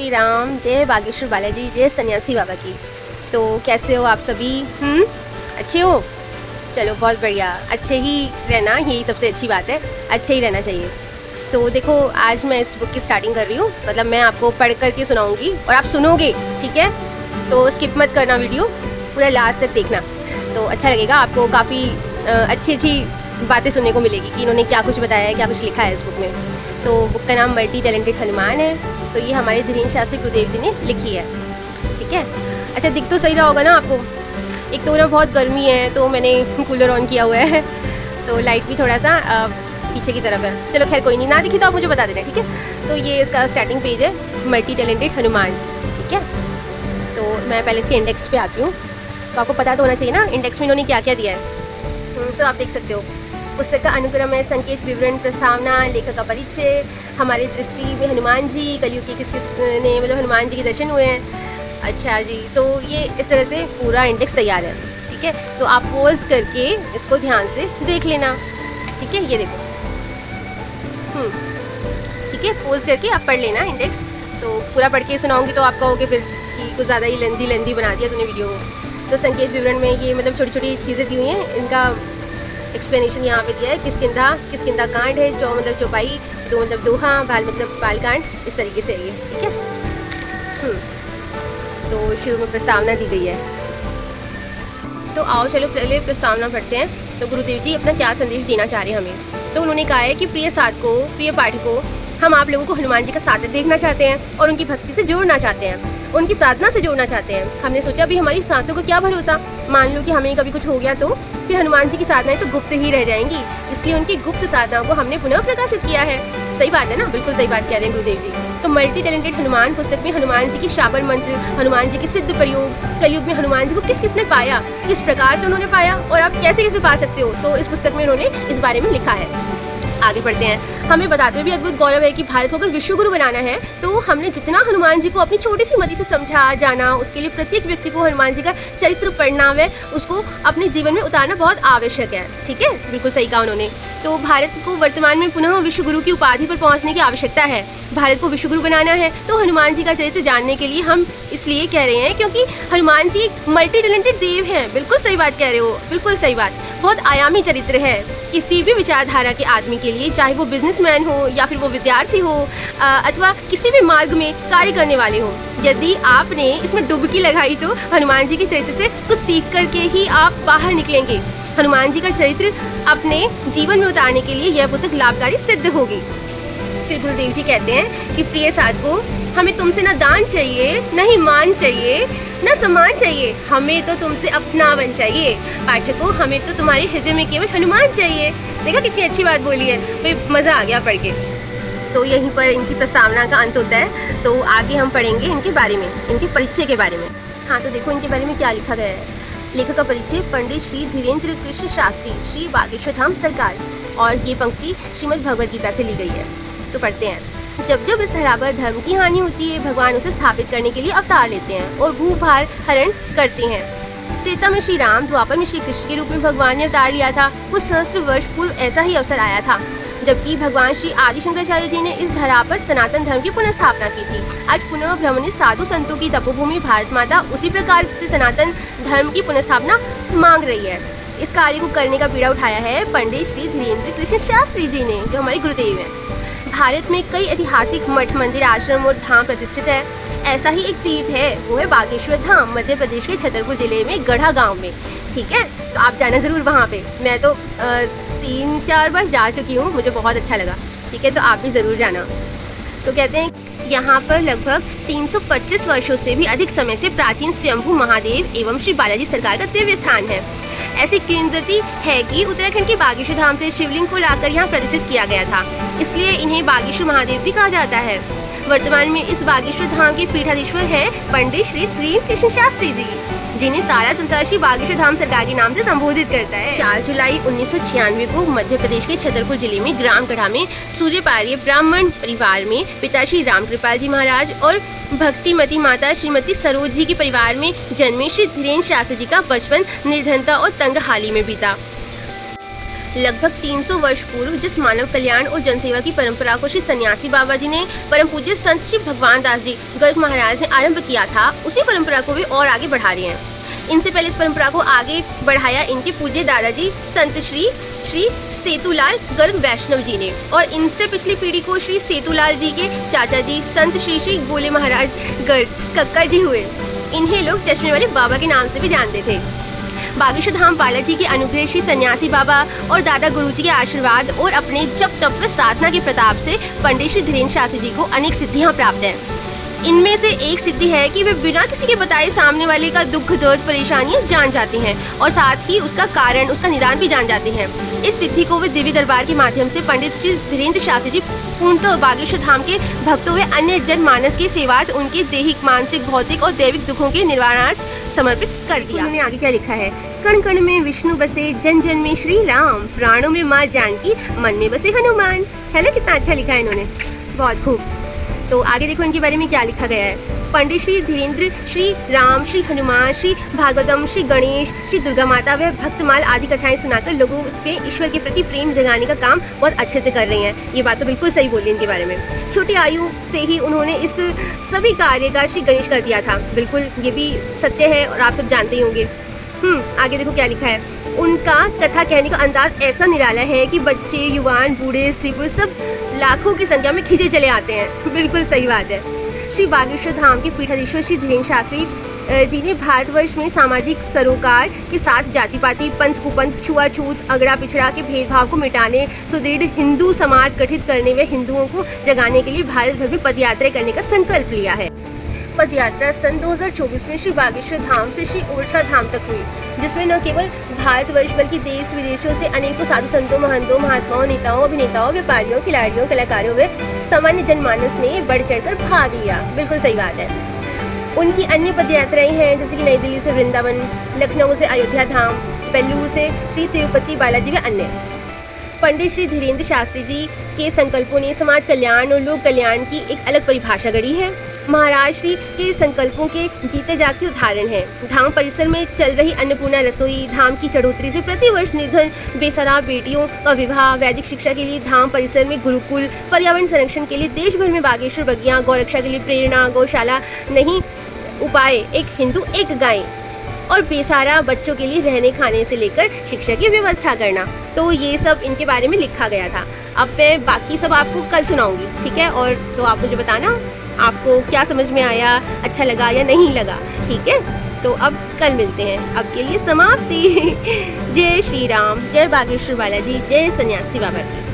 श्री राम, जय बागेश्वर बालाजी, जय सन्यासी बाबा की। तो कैसे हो आप सभी? अच्छे हो? चलो बहुत बढ़िया, अच्छे ही रहना, यही सबसे अच्छी बात है, अच्छे ही रहना चाहिए। तो देखो, आज मैं इस बुक की स्टार्टिंग कर रही हूँ, मतलब मैं आपको पढ़ करके सुनाऊंगी और आप सुनोगे, ठीक है? तो स्किप मत करना, वीडियो पूरा लास्ट तक देखना, तो अच्छा लगेगा आपको। काफ़ी अच्छी बातें सुनने को मिलेगी कि इन्होंने क्या कुछ बताया है, क्या कुछ लिखा है इस बुक में। तो बुक का नाम मल्टी टैलेंटेड हनुमान है। तो ये हमारे धीरेन्द्र शास्त्री गुरुदेव जी ने लिखी है, ठीक है? अच्छा, दिख तो सही रहा होगा ना आपको? एक तो ना बहुत गर्मी है, तो मैंने कूलर ऑन किया हुआ है, तो लाइट भी थोड़ा सा पीछे की तरफ है। चलो खैर कोई नहीं, ना दिखी तो आप मुझे बता देना, ठीक है? तो ये इसका स्टार्टिंग पेज है, मल्टी टैलेंटेड हनुमान, ठीक है? तो मैं पहले इसके इंडेक्स पे आती हूँ। तो आपको पता तो होना चाहिए ना इंडेक्स में इन्होंने क्या क्या दिया है। तो आप देख सकते हो, पुस्तक का अनुक्रम है, संकेत, विवरण, प्रस्तावना, लेखक का परिचय, हमारी दृष्टि में हनुमान जी, कलयुग के किस किस ने मतलब हनुमान जी के दर्शन हुए हैं। अच्छा जी, तो ये इस तरह से पूरा इंडेक्स तैयार है, ठीक है? तो आप पॉज करके इसको ध्यान से देख लेना, ठीक है? ये देखो, ठीक है, पॉज करके आप पढ़ लेना इंडेक्स। तो पूरा पढ़ के सुनाऊंगी तो आप कहोगे फिर कि कुछ ज़्यादा ही लेंदी बना दिया तूने वीडियो को। तो संकेत विवरण में ये मतलब छोटी छोटी चीज़ें दी हुई हैं, इनका एक्सप्लेनेशन यहाँ पे दिया है। किसकिंधा कांड है, जो मतलब चौपाई, दो मतलब दोहा, बाल मतलब बालकांड, इस तरीके से है ये, ठीक है? तो शुरू में प्रस्तावना दी गई है। तो आओ चलो पहले प्रस्तावना पढ़ते हैं। तो गुरुदेव जी अपना क्या संदेश देना चाह रहे हैं हमें। तो उन्होंने कहा है कि प्रिय साधकों, प्रिय पाठकों, हम आप लोगों को हनुमान जी का सार्थक देखना चाहते हैं और उनकी भक्ति से जोड़ना चाहते हैं, उनकी साधना से जोड़ना चाहते हैं। हमने सोचा भी हमारी सांसों को क्या भरोसा, मान लो कि हमें कभी कुछ हो गया तो फिर हनुमान जी की साधनाएं तो गुप्त ही रह जाएंगी, इसलिए उनकी गुप्त साधनाओं को हमने पुनः प्रकाशित किया है। सही बात है ना? बिल्कुल सही बात कह रहे हैं गुरुदेव जी। तो मल्टी टैलेंटेड हनुमान पुस्तक में हनुमान जी की शाबर मंत्र, हनुमान जी के सिद्ध प्रयोग, कलयुग में हनुमान जी को किस किसने पाया, किस प्रकार से उन्होंने पाया और आप कैसे कैसे पा सकते हो, तो इस पुस्तक में उन्होंने इस बारे में लिखा है। आगे बढ़ते हैं। हमें बताते हुए भी अद्भुत गौरव है कि भारत को अगर विश्व गुरु बनाना है तो हमने जितना हनुमान जी को अपनी छोटी सी मति से समझा जाना, उसके लिए प्रत्येक व्यक्ति को हनुमान जी का चरित्र पढ़ना व उसको अपने जीवन में उतारना बहुत आवश्यक है, ठीक है? बिल्कुल सही कहा उन्होंने। तो भारत को वर्तमान में पुनः विश्व गुरु की उपाधि पर पहुंचने की आवश्यकता है। भारत को विश्व गुरु बनाना है तो हनुमान जी का चरित्र जानने के लिए हम इसलिए कह रहे हैं क्योंकि हनुमान जी एक मल्टी टैलेंटेड देव हैं। बिल्कुल सही बात कह रहे हो, बिल्कुल सही बात। बहुत आयामी चरित्र है किसी भी विचारधारा के आदमी के लिए, चाहे वो बिजनेसमैन हो या फिर वो विद्यार्थी हो अथवा किसी भी मार्ग में कार्य करने वाले हो। यदि आपने इसमें डुबकी लगाई तो हनुमान जी के चरित्र से कुछ सीख करके ही आप बाहर निकलेंगे। हनुमान जी का चरित्र अपने जीवन में उतारने के लिए यह पुस्तक लाभकारी सिद्ध होगी। फिर गुरुदेव जी कहते हैं कि प्रिय साधकों, हमें तुमसे ना दान चाहिए, न ही मान चाहिए, न सम्मान चाहिए, हमें तो तुमसे अपनापन चाहिए। पाठकों, हमें तो तुम्हारे हृदय में केवल हनुमान चाहिए। देखा कितनी अच्छी बात बोली है भाई, मज़ा आ गया पढ़ के। तो यहीं पर इनकी प्रस्तावना का अंत होता है। तो आगे हम पढ़ेंगे इनके बारे में, इनके परिचय के बारे में। हाँ, तो देखो इनके बारे में क्या लिखा गया है। लेखक का परिचय पंडित श्री धीरेन्द्र कृष्ण शास्त्री, श्री बागेश्वर धाम सरकार। और ये पंक्ति श्रीमद् भगवद गीता से ली गई है। तो पढ़ते हैं। जब जब इस धरा पर धर्म की हानि होती है, भगवान उसे स्थापित करने के लिए अवतार लेते हैं और भूभार हरण करते हैं। त्रेता में श्री राम, द्वापर में श्री कृष्ण के रूप में भगवान ने अवतार लिया था। कुछ सहस्त्र वर्ष पूर्व ऐसा ही अवसर आया था जबकि भगवान श्री आदि शंकराचार्य जी ने इस धरा पर सनातन धर्म की पुनः स्थापना की थी। आज पुनः भ्रमणित साधु संतों की तपोभूमि भारत माता उसी प्रकार से सनातन धर्म की पुनः स्थापना मांग रही है। इस कार्य को करने का बीड़ा उठाया है पंडित श्री धीरेन्द्र कृष्ण शास्त्री जी ने, जो हमारे गुरुदेव हैं। भारत में कई ऐतिहासिक मठ, मंदिर, आश्रम और धाम प्रतिष्ठित है। ऐसा ही एक तीर्थ है, वो है बागेश्वर धाम, मध्य प्रदेश के छतरपुर जिले में गढ़ा गांव में, ठीक है? तो आप जाना ज़रूर वहाँ पे। मैं तो 3-4 बार जा चुकी हूँ, मुझे बहुत अच्छा लगा, ठीक है? तो आप भी ज़रूर जाना। तो कहते हैं यहाँ पर लगभग 325 वर्षों से भी अधिक समय से प्राचीन स्वयंभू महादेव एवं श्री बालाजी सरकार का दिव्य स्थान है। ऐसी किंवदंती है कि उत्तराखंड के बागेश्वर धाम से शिवलिंग को लाकर यहाँ प्रतिष्ठित किया गया था, इसलिए इन्हें बागेश्वर महादेव भी कहा जाता है। वर्तमान में इस बागेश्वर धाम के पीठाधीश्वर है पंडित श्री धीरेन्द्र कृष्ण शास्त्री जी, जिन्हें सारा संसार श्री बागेश्वर धाम सरकार के नाम से संबोधित करता है। 4 जुलाई 1996 को मध्य प्रदेश के छतरपुर जिले में ग्राम गढ़ा में सूर्यपार्य ब्राह्मण परिवार में पिता श्री रामकृपाल जी महाराज और भक्तिमती माता श्रीमती सरोज जी के परिवार में जन्मे श्री धीरेन्द्र शास्त्री जी का बचपन निर्धनता और तंगहाली में बीता। लगभग 300 वर्ष पूर्व जिस मानव कल्याण और जनसेवा की परंपरा को श्री सन्यासी बाबा जी ने परम पूज्य संत श्री भगवान दास जी गर्ग महाराज ने आरंभ किया था, उसी परंपरा को भी और आगे बढ़ा रहे हैं। इनसे पहले इस परंपरा को आगे बढ़ाया इनके पूज्य दादाजी संत श्री सेतुलाल गर्ग वैष्णव जी ने, और इनसे पिछली पीढ़ी को श्री सेतुलाल जी के चाचा जी संत श्री गोले महाराज गर्ग कक्कर जी हुए। इन्हें लोग चश्मे वाले बाबा के नाम से भी जानते थे। बागेश्वर धाम बालाजी के अनुग्रह श्री सन्यासी बाबा और दादा गुरुजी के आशीर्वाद और अपने जप तप व साधना के प्रताप से पंडित श्री धीरेन्द्र शास्त्री जी को अनेक सिद्धियां प्राप्त हैं। इनमें से एक सिद्धि है कि वे बिना किसी के बताए सामने वाले का दुख दर्द परेशानियां जान जाते हैं और साथ ही उसका कारण उसका निदान भी जान जाते हैं। इस सिद्धि को वे दिव्य दरबार के माध्यम से पंडित श्री धीरेन्द्र शास्त्री जी पूर्णतः बागेश्वर धाम के भक्तों व अन्य जनमानस के सेवार्थ उनके दैहिक मानसिक भौतिक और दैविक दुखों के निवारणार्थ समर्पित कर दिया। उन्होंने आगे क्या लिखा है, कण कण में विष्णु बसे, जन जन में श्री राम, प्राणों में माँ जानकी, मन में बसे हनुमान। है ना, कितना अच्छा लिखा है इन्होंने, बहुत खूब। तो आगे देखो इनके बारे में क्या लिखा गया है। पंडित श्री धीरेन्द्र श्री राम, श्री हनुमान, श्री भागवतम, श्री गणेश, श्री दुर्गा माता व भक्तमाल आदि कथाएं सुनाकर लोगों पे ईश्वर के प्रति प्रेम जगाने का काम बहुत अच्छे से कर रही हैं। ये बात तो बिल्कुल सही बोली इनके बारे में। छोटी आयु से ही उन्होंने इस सभी कार्य का श्री गणेश कर दिया था। बिल्कुल ये भी सत्य है और आप सब जानते ही होंगे। आगे देखो क्या लिखा है। उनका कथा कहने का अंदाज ऐसा निराला है कि बच्चे, युवान, बूढ़े, स्त्री पुरुष सब लाखों की संख्या में खींचे चले आते हैं। बिल्कुल सही बात है। श्री बागेश्वर धाम के पीठाधीश्वर श्री धीरेन्द्र शास्त्री जी ने भारतवर्ष में सामाजिक सरोकार के साथ जाति पाति, पंथ कुपंथ, छुआछूत, अगड़ा पिछड़ा के भेदभाव को मिटाने, सुदृढ़ हिंदू समाज गठित करने व हिंदुओं को जगाने के लिए भारत भर में पदयात्रा करने का संकल्प लिया है। पदयात्रा सन 2024 में श्री बागेश्वर धाम से श्री ओरछा धाम तक हुई, जिसमें न केवल भारतवर्ष बल्कि देश विदेशों से अनेकों साधु संतों, महंतों, महात्माओं, नेताओं, अभिनेताओं, व्यापारियों, खिलाड़ियों, कलाकारों व सामान्य जनमानस ने बढ़ चढ़कर भाग लिया। बिल्कुल सही बात है। उनकी अन्य पदयात्राएं हैं जैसे कि नई दिल्ली से वृंदावन, लखनऊ से अयोध्या धाम, बेलूर से श्री तिरुपति बालाजी व अन्य। पंडित श्री धीरेन्द्र शास्त्री जी के संकल्पों ने समाज कल्याण और लोक कल्याण की एक अलग परिभाषा गढ़ी है। महाराज श्री के संकल्पों के जीते जागते उदाहरण हैं। धाम परिसर में चल रही अन्नपूर्णा रसोई, धाम की चढ़ोतरी से प्रतिवर्ष निधन, बेसहारा बेटियों का विवाह, वैदिक शिक्षा के लिए धाम परिसर में गुरुकुल, पर्यावरण संरक्षण के लिए देश भर में बागेश्वर बगियां, गौरक्षा के लिए प्रेरणा, गौशाला नहीं उपाय, एक हिंदू एक गाय, और बेसहारा बच्चों के लिए रहने खाने से लेकर शिक्षा की व्यवस्था करना। तो ये सब इनके बारे में लिखा गया था। अब मैं बाकी सब आपको कल सुनाऊंगी, ठीक है। और तो आप मुझे बताना आपको क्या समझ में आया, अच्छा लगा या नहीं लगा, ठीक है। तो अब कल मिलते हैं। अब के लिए समाप्ति। जय श्री राम, जय बागेश्वर बालाजी, जय सन्यासी बाबा की।